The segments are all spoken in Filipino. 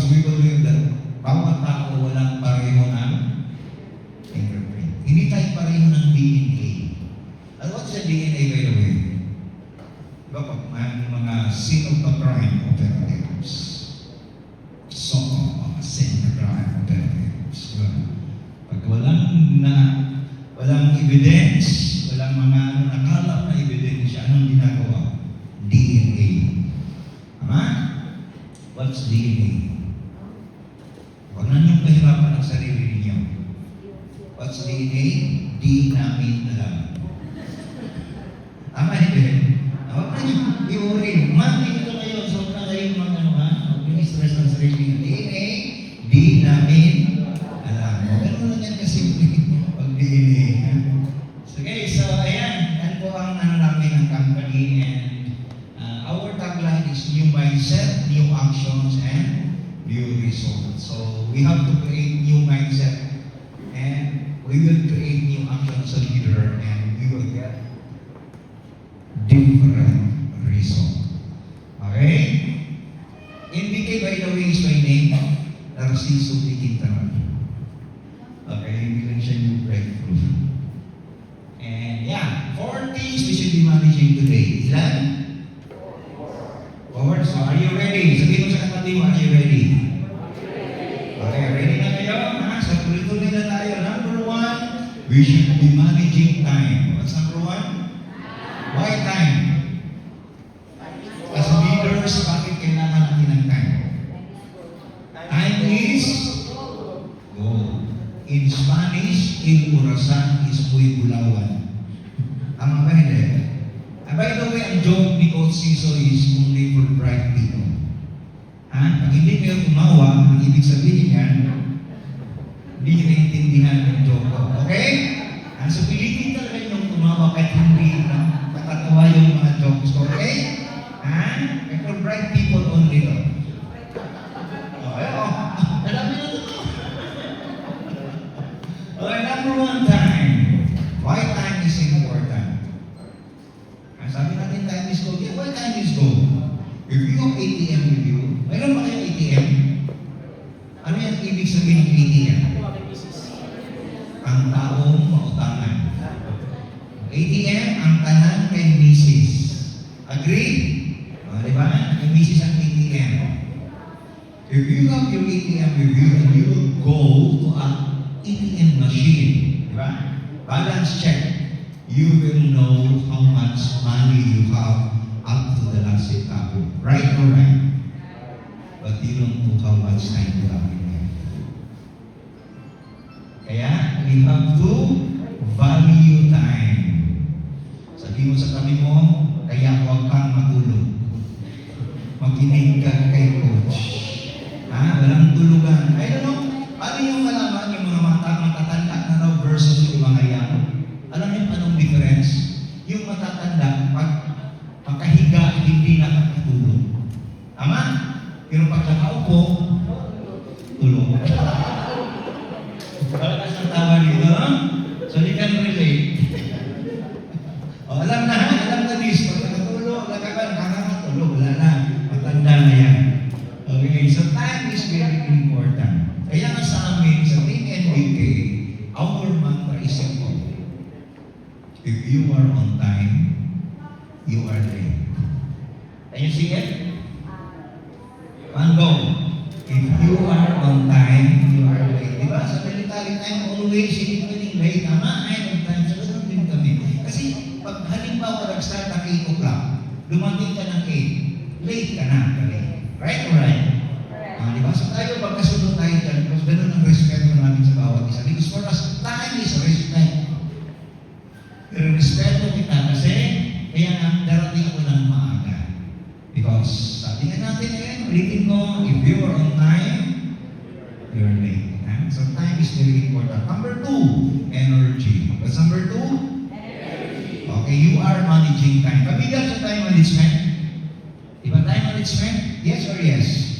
Because we believe that bawat tao walang pareho ng fingerprint. Hindi tayo pareho ng DNA. And what's the DNA, by the way? Diba pag mga scene of the crime operatives? So, mga scene of the crime operatives. Diba? Pag walang evidence, walang mga nakalap na ebidensya, anong ginagawa? DNA. Tama? What's DNA? Huwag na niyong kahirapan ang sarili ninyo. What's DNA? Di namin alam. Tama, hindi? Huwag na niyong i-worry. Mati ito kayo. So na kayo mga huwag niyong stress ang sarili ninyo. DNA, di namin alam. Ganun lang yan kasi pag DNA. Okay, so ayan. Yan po ang namin ng company, and our tagline is new mindset, new actions, and new results. So we have to create new mindset, and we will create new actions as a leader, and we will get different results. Okay? NBK, by the way, is my name, Narciso P. Quintana. Okay, hindi lang siya new breakthrough. And yeah, 4 things we should be managing today. Ilan? Forward. So are you ready? Sabihin mo sa katabi mo, are you ready? Okay, ready na kayo? So tuloy-tuloy na tayo. Number 1, we should be managing time. What's number 1? Why time? As leaders, bakit kailangan natin ng time? Time is gold. In Spanish, il orasan is muy bulawan. Tama ba hindi? By the way, ang joke ni Coach Ciso is only for bright people. Ha? Pag hindi kayo tumawa, ang ibig sabihin yan, hindi nyo naiintindihan ang joke ko. Okay? So, pilitin talaga yung tumawa kahit hindi na nakatawa yung mga jokes ko. Okay? Ha? For bright people only to. Alam mo na ito. Okay, number 1, time. Why time is important? Sabi natin time is gold. Yeah, why time is gold? If you have ATM with you, mayroon ba kayong ATM? Ano yung ibig sabihin ng ATM? Ang taong mautangan. ATM, ang tanan kay misis. Agree? Diba? Yung misis ang ATM. If you have your ATM with you and you will go to an ATM machine, diba? Balance check. You will know how much money you have up to the last centavo. Right or right? But you don't know how much time you have in there. Kaya, we have to value time. Sabi mo sa kami mo, kaya huwag kang matulog. Makinig ka kay coach. Walang tulugan. I don't know, ano yung malaman yung mga matatanda na raw versus yung mga young? Alam niyo anong difference? Yung matatanda, pag makahiga, hindi nakakatulog. Tama? Pero pag nakaupo, tulog. Wala sa tawa dito, no? So, you can relate. Alam na this. Pag nakatulog, nakakatulog, wala na. Matanda na yan. Okay, so time is very important. Kaya nga sa amin, sa Team NBK, our mantra is simple. If you are on time, you are late. Can you see it? One go. If you are on time, you are late. Diba? Sa military time, always hindi pwedeng late. Tama? I'm on time. So, ganun din kami. Kasi, pag halimbawa nag-start ng 8 o'clock, dumating ka ng 8, late ka na. Right or right? Diba? So, tayo, pagkasunod tayo dyan, because ganun ang respeto namin sa bawat isa. Because for us, time is respect. Pero respeto kita kasi kaya darating ako ng maaga. Because sabi nga natin ulitin ko, if you are on time, you're late. So time is very important. Number 2, energy. What's number 2? Energy. Okay, you are managing time. Familiar sa time management? Diba time management? Yes or yes?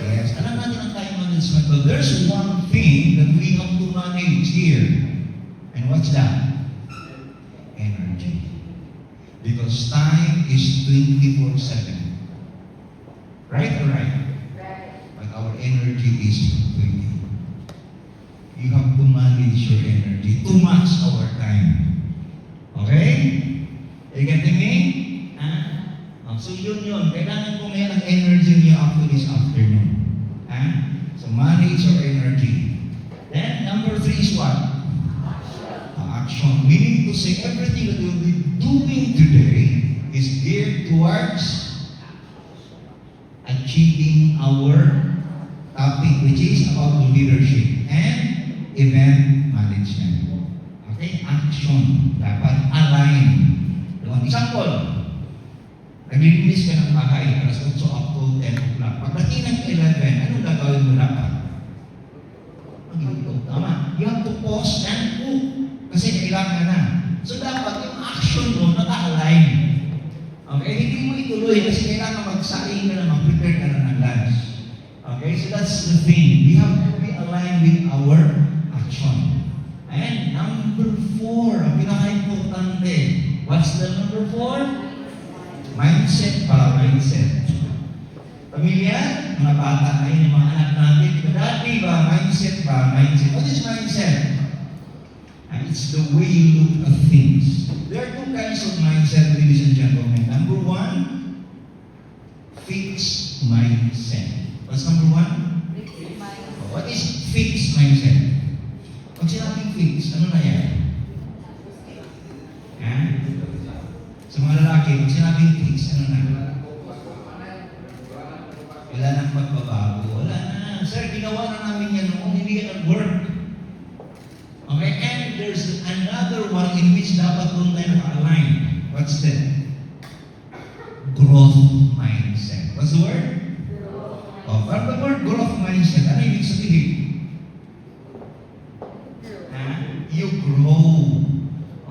Yes. Alam natin ang time management. But there's one thing that we have to manage here. And what's that? Energy. Because time is 24/7. Right or right? Right. but our energy is fleeting. You have to manage your energy to match our time. Okay? Are you getting me? So yun. Kailangan ko ngayon ang energy niyo after this afternoon. So manage your energy. Then, number 3 is what? Action. Meaning to say everything that we'll be doing today is geared towards achieving our topic, which is about leadership and event management. Okay? Action. Dapat align. Example, naglilinis ka ng bahay, alas 8 up to 10 o'clock. Pagdating ng 11, anong gagawin mo dapat? Magluluto. Tama. You have to pause and cook. Kasi kailangan na. So dapat yung action mo naka-align. Okay? Hindi mo ituloy kasi kailangan magsaing ka na, mag-prepare ka na ng lunch. Okay? So that's the thing. We have to be aligned with our action. And number 4, ang pinaka-importante. What's the number 4? Mindset para mindset. Pamilya, mga bata ngayon, yung mga anak natin, dati ba, mindset ba, mindset. What is mindset? It's the way you look at things. There are 2 kinds of mindset, ladies and gentlemen. Number 1, fixed mindset. What's number 1? What is fixed mindset? Pag sinabing fixed, ano na yan? Sa mga lalaki, pag sinabing fixed, ano na? Wala nang pagbabago. Wala na. Sir, ginawa na namin yan noon, hindi yan nag-work. Okay? And there's another one in which dapat doon tayo naka-align. What's that? Growth mindset. What's the word? From the word growth mindset, ano ibig sabihin? You grow.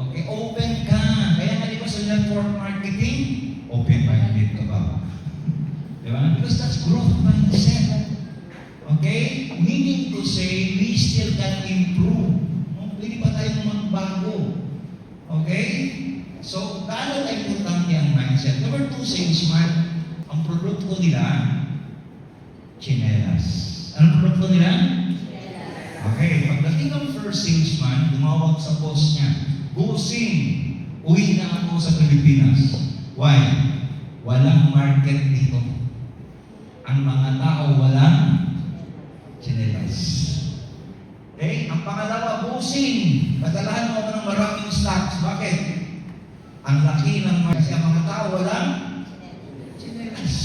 Okay? Open ka. Kaya nga di ba sa network marketing, open-minded ka ba? Diba? Because that's growth mindset. Okay? Meaning to say, we still can improve. Pwede pa tayong magbago. Okay? So, gaano tayo importante ang mindset? Number 2, salesman. Ang produkto nila, chinelas. Anong produkto nila? Okay, pagdating ng first salesman, tumawag sa boss niya, "Bossing, uwi na ako sa Pilipinas." Why? Walang market dito. Ang mga tao walang chinelas. Okay? Ang pangalawa, "Bossing, padalahan mo ako ng maraming stocks." Bakit? Ang laki ng market. Kasi ang mga tao walang chinelas.